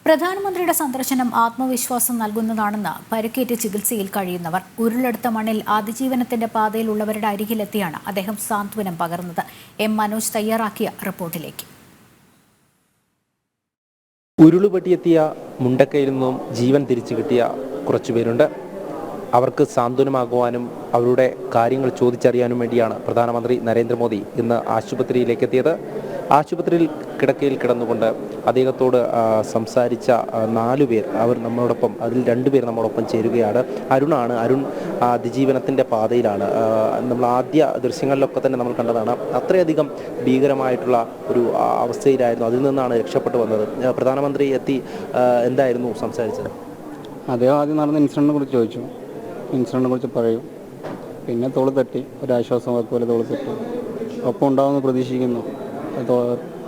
പ്രധാനമന്ത്രിയുടെ സന്ദർശനം ആത്മവിശ്വാസം നൽകുന്നതാണെന്ന് പരിക്കേറ്റ് ചികിത്സയിൽ കഴിയുന്നവർ. ഉരുളെടുത്ത മണ്ണിൽ അതിജീവനത്തിന്റെ പാതയിലുള്ളവരുടെ അരികിലെത്തിയാണ് അദ്ദേഹം സാന്ത്വനം പകർന്നത്. എം മനോജ് തയ്യാറാക്കിയ റിപ്പോർട്ടിലേക്ക്. ഉരുളുപൊട്ടിയെത്തിയ മുണ്ടക്കയിൽ നിന്നും ജീവൻ തിരിച്ചു കിട്ടിയ കുറച്ചുപേരുണ്ട്. അവർക്ക് സാന്ത്വനമാകുവാനും അവരുടെ കാര്യങ്ങൾ ചോദിച്ചറിയാനും വേണ്ടിയാണ് പ്രധാനമന്ത്രി നരേന്ദ്രമോദി ഇന്ന് ആശുപത്രിയിലേക്ക് എത്തിയത്. ആശുപത്രിയിൽ കിടക്കയിൽ കിടന്നുകൊണ്ട് അദ്ദേഹത്തോട് സംസാരിച്ച 4 പേർ അവർ നമ്മളോടൊപ്പം, അതിൽ 2 പേർ നമ്മളോടൊപ്പം ചേരുകയാണ്. അരുൺ അതിജീവനത്തിൻ്റെ പാതയിലാണ്. നമ്മൾ ആദ്യ ദൃശ്യങ്ങളിലൊക്കെ തന്നെ നമ്മൾ കണ്ടതാണ്. അത്രയധികം ഭീകരമായിട്ടുള്ള ഒരു അവസ്ഥയിലായിരുന്നു. അതിൽ നിന്നാണ് രക്ഷപ്പെട്ടു വന്നത്. പ്രധാനമന്ത്രി എത്തി എന്തായിരുന്നു സംസാരിച്ചത്? അദ്ദേഹം ആദ്യം നടന്ന ഇൻസിഡൻറ്റിനെ കുറിച്ച് ചോദിച്ചു. ഇൻസിഡൻറ്റിനെ കുറിച്ച് പറയും. പിന്നെ തോള് തട്ടി, ഒരാശ്വാസം വാക്കുപോലെ തോള് തട്ടി. ഒപ്പം ഉണ്ടാവുമെന്ന് പ്രതീക്ഷിക്കുന്നു.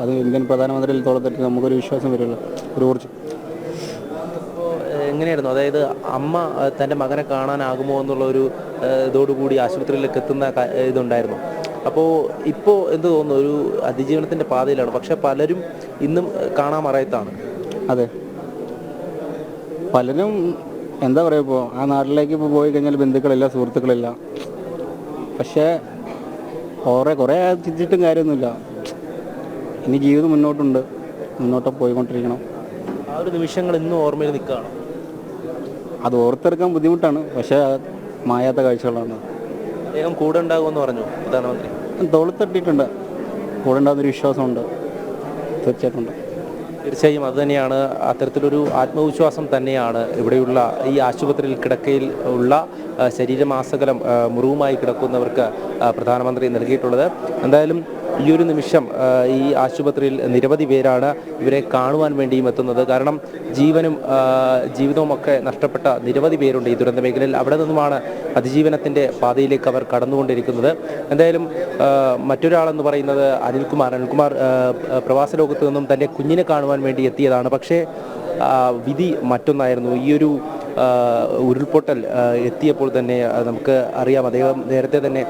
അത് ഇന്ത്യൻ പ്രധാനമന്ത്രിയിൽ തോള് തട്ടി നമുക്കൊരു വിശ്വാസം വരുമല്ലോ, ഒരു ഊർജ്ജം. എങ്ങനെയായിരുന്നു, അതായത് അമ്മ തൻ്റെ മകനെ കാണാനാകുമോ എന്നുള്ളൊരു ഇതോടുകൂടി ആശുപത്രിയിലേക്ക് എത്തുന്ന ഇതുണ്ടായിരുന്നു. അപ്പോൾ ഇപ്പോൾ എന്ത് തോന്നുന്നു? ഒരു അതിജീവനത്തിൻ്റെ പാതയിലാണ്, പക്ഷേ പലരും ഇന്നും കാണാമറയത്താണ്. അതെ, പലരും എന്താ പറയുക, ഇപ്പോൾ ആ നാട്ടിലേക്ക് ഇപ്പോൾ പോയി കഴിഞ്ഞാൽ ബന്ധുക്കളില്ല, സുഹൃത്തുക്കളില്ല. പക്ഷേ കുറേ ചിന്തിച്ചിട്ടും കാര്യമൊന്നുമില്ല. ഇനി ജീവിതം മുന്നോട്ട് പോയിക്കൊണ്ടിരിക്കണം. ആ ഒരു നിമിഷങ്ങൾ ഇന്നും ഓർമ്മയിൽ നിൽക്കുകയാണ്. അത് ഓർത്തെടുക്കാൻ ബുദ്ധിമുട്ടാണ്, പക്ഷേ മായാത്ത കാഴ്ചകളാണ്. അദ്ദേഹം കൂടെ ഉണ്ടാകുമെന്ന് പറഞ്ഞു പ്രധാനമന്ത്രി. തോളത്തട്ടിട്ടുണ്ട്, കൂടെ ഉണ്ടാകുന്നൊരു വിശ്വാസമുണ്ട്, തീർച്ചയായിട്ടും. തീർച്ചയായും അതുതന്നെയാണ്, അത്തരത്തിലൊരു ആത്മവിശ്വാസം തന്നെയാണ് ഇവിടെയുള്ള ഈ ആശുപത്രിയിൽ കിടക്കയിൽ ഉള്ള ശരീരമാസകലം മുറിവുമായി കിടക്കുന്നവർക്ക് പ്രധാനമന്ത്രി നൽകിയിട്ടുള്ളത്. എന്തായാലും ഈ ഒരു നിമിഷം ഈ ആശുപത്രിയിൽ നിരവധി പേരാണ് ഇവരെ കാണുവാൻ വേണ്ടിയും എത്തുന്നത്. കാരണം ജീവിതവുമൊക്കെ നഷ്ടപ്പെട്ട നിരവധി പേരുണ്ട് ഈ ദുരന്ത മേഖലയിൽ. അവിടെ നിന്നുമാണ് അതിജീവനത്തിൻ്റെ പാതയിലേക്ക് അവർ കടന്നുകൊണ്ടിരിക്കുന്നത്. എന്തായാലും മറ്റൊരാളെന്ന് പറയുന്നത് അനിൽകുമാർ പ്രവാസ ലോകത്ത് നിന്നും തൻ്റെ കുഞ്ഞിനെ കാണുവാൻ വേണ്ടി എത്തിയതാണ്. പക്ഷേ വിധി മറ്റൊന്നായിരുന്നു. ഈ ഒരു ഉരുൾപൊട്ടൽ എത്തിയപ്പോൾ തന്നെ നമുക്ക് അറിയാം, അദ്ദേഹം നേരത്തെ തന്നെ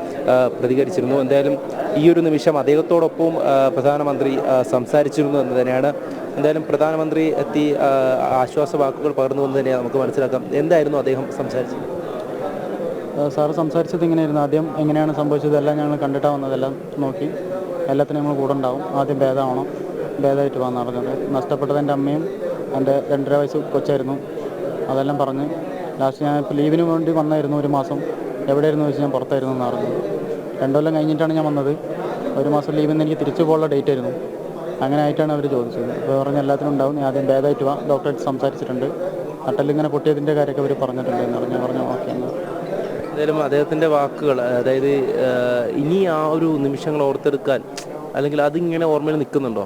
പ്രതികരിച്ചിരുന്നു. എന്തായാലും ഈ ഒരു നിമിഷം അദ്ദേഹത്തോടൊപ്പം പ്രധാനമന്ത്രി സംസാരിച്ചിരുന്നു എന്ന് തന്നെയാണ്. എന്തായാലും പ്രധാനമന്ത്രി എത്തി ആശ്വാസ വാക്കുകൾ പകർന്നുവെന്ന് തന്നെയാണ് നമുക്ക് മനസ്സിലാക്കാം. എന്തായിരുന്നു അദ്ദേഹം സംസാരിച്ചത്? സാറ് സംസാരിച്ചത് ഇങ്ങനെയായിരുന്നു. ആദ്യം എങ്ങനെയാണ് സംഭവിച്ചത് എല്ലാം ഞങ്ങൾ കണ്ടിട്ടാണ് വന്നതെല്ലാം നോക്കി, എല്ലാത്തിനും നമ്മൾ കൂടെ ഉണ്ടാവും. ആദ്യം ഭേദമായിട്ട് വന്ന് പറഞ്ഞത്. നഷ്ടപ്പെട്ടത് എൻ്റെ അമ്മയും എൻ്റെ 2.5 വയസ്സ് കൊച്ചായിരുന്നു. അതെല്ലാം പറഞ്ഞ് ലാസ്റ്റ് ഞാൻ ഇപ്പോൾ ലീവിന് വേണ്ടി വന്നായിരുന്നു. 1 മാസം എവിടെയായിരുന്നു വെച്ച് ഞാൻ പുറത്തായിരുന്നു എന്ന് പറഞ്ഞു. 2 കൊല്ലം കഴിഞ്ഞിട്ടാണ് ഞാൻ വന്നത്. 1 മാസം ലീവിൽ നിന്ന് എനിക്ക് തിരിച്ചു പോകാനുള്ള ഡേറ്റ് ആയിരുന്നു. അങ്ങനെ ആയിട്ടാണ് അവർ ചോദിച്ചത്. അപ്പോൾ പറഞ്ഞ് എല്ലാത്തിനും ഉണ്ടാവും, ഞാൻ ആദ്യം ഭേദമായിട്ട് വാ, ഡോക്ടറായിട്ട് സംസാരിച്ചിട്ടുണ്ട്, നട്ടലിങ്ങനെ പൊട്ടിയതിൻ്റെ കാര്യമൊക്കെ അവർ പറഞ്ഞിട്ടുണ്ട് എന്ന് പറഞ്ഞു ഓക്കെ എന്ന്. എന്തായാലും അദ്ദേഹത്തിൻ്റെ വാക്കുകൾ, അതായത് ഇനി ആ ഒരു നിമിഷങ്ങൾ ഓർത്തെടുക്കാൻ, അല്ലെങ്കിൽ അതിങ്ങനെ ഓർമ്മയിൽ നിൽക്കുന്നുണ്ടോ?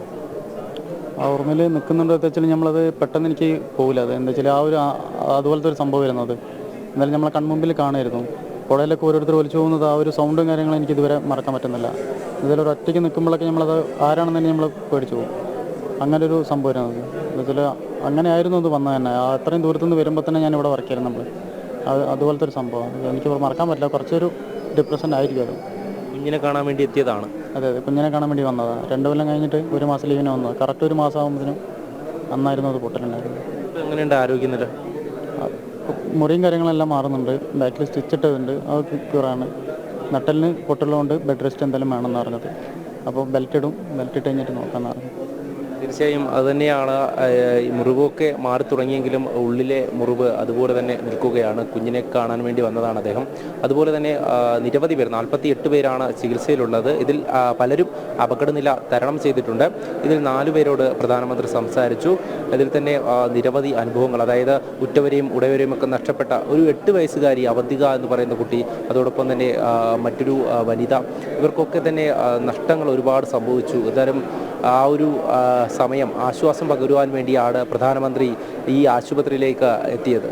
ആ ഓർമ്മയിൽ നിൽക്കുന്നുണ്ടോ എന്ന് വെച്ചാൽ നമ്മളത് പെട്ടെന്ന് എനിക്ക് പോകില്ല. അത് എന്താ വെച്ചാൽ അതുപോലത്തെ ഒരു സംഭവം വരുന്നത് എന്നാലും നമ്മളെ കൺമുമ്പിൽ കാണുമായിരുന്നു. പുഴയിലൊക്കെ ഓരോരുത്തർ ഒലിച്ചു പോകുന്നത്, ആ ഒരു സൗണ്ടും കാര്യങ്ങളും എനിക്ക് ഇതുവരെ മറക്കാൻ പറ്റുന്നില്ല. ഇതിൽ ഒരു ഒറ്റയ്ക്ക് നിൽക്കുമ്പോഴൊക്കെ നമ്മളത് ആരാണെന്ന് തന്നെ നമ്മൾ പേടിച്ചു പോകും. അങ്ങനെ ഒരു സംഭവം വരുന്നത് എന്താ വെച്ചാൽ അങ്ങനെ ആയിരുന്നു അത് വന്നത് തന്നെ. അത്രയും ദൂരത്തുനിന്ന് വരുമ്പോൾ തന്നെ ഞാൻ ഇവിടെ വർക്കായിരുന്നു നമ്മൾ. അതുപോലത്തെ ഒരു സംഭവം എനിക്ക് മറക്കാൻ പറ്റില്ല. കുറച്ചൊരു ഡിപ്രഷൻ ആയിരിക്കും അത്. കുഞ്ഞിനെ കാണാൻ വേണ്ടി എത്തിയതാണ്. അതെ, കുഞ്ഞിനെ കാണാൻ വേണ്ടി വന്നതാണ്. 2 കൊല്ലം കഴിഞ്ഞിട്ട് 1 മാസം ലീവിന് വന്നത്. കറക്റ്റ് 1 മാസം ആകുമ്പോഴത്തേനും അന്നായിരുന്നു അത് പൊട്ടലുണ്ടായിരുന്നു. എങ്ങനെയുണ്ട് ആരോഗ്യനില? മുറിയും കാര്യങ്ങളെല്ലാം മാറുന്നുണ്ട്. ബാക്കിൽ സ്റ്റിച്ച് ഇട്ടതുണ്ട്, അത് ക്യൂറാണ്. നട്ടലിന് പൊട്ടുള്ളതുകൊണ്ട് ബെഡ് റെസ്റ്റ് എന്തായാലും വേണമെന്ന് പറഞ്ഞത്. അപ്പോൾ ബെൽറ്റ് ഇട്ട് കഴിഞ്ഞിട്ട് നോക്കാമെന്ന് പറഞ്ഞു. തീർച്ചയായും അതുതന്നെയാണ്. ഈ മുറിവൊക്കെ മാറി തുടങ്ങിയെങ്കിലും ഉള്ളിലെ മുറിവ് അതുപോലെ തന്നെ നിൽക്കുകയാണ്. കുഞ്ഞിനെ കാണാൻ വേണ്ടി വന്നതാണ് അദ്ദേഹം. അതുപോലെ തന്നെ നിരവധി പേർ, 48 പേരാണ് ചികിത്സയിലുള്ളത്. ഇതിൽ പലരും അപകടനില തരണം ചെയ്തിട്ടുണ്ട്. ഇതിൽ 4 പേരോട് പ്രധാനമന്ത്രി സംസാരിച്ചു. ഇതിൽ തന്നെ നിരവധി അനുഭവങ്ങൾ, അതായത് ഉറ്റവരെയും ഉടയവരെയും ഒക്കെ നഷ്ടപ്പെട്ട ഒരു 8 വയസ്സുകാരി അവന്തിക എന്ന് പറയുന്ന കുട്ടി, അതോടൊപ്പം തന്നെ മറ്റൊരു വനിത, ഇവർക്കൊക്കെ തന്നെ നഷ്ടങ്ങൾ ഒരുപാട് സംഭവിച്ചു. എന്തായാലും ആ ഒരു സമയം ആശ്വാസം പകരുവാൻ വേണ്ടിയാണ് പ്രധാനമന്ത്രി ഈ ആശുപത്രിയിലേക്ക് എത്തിയത്.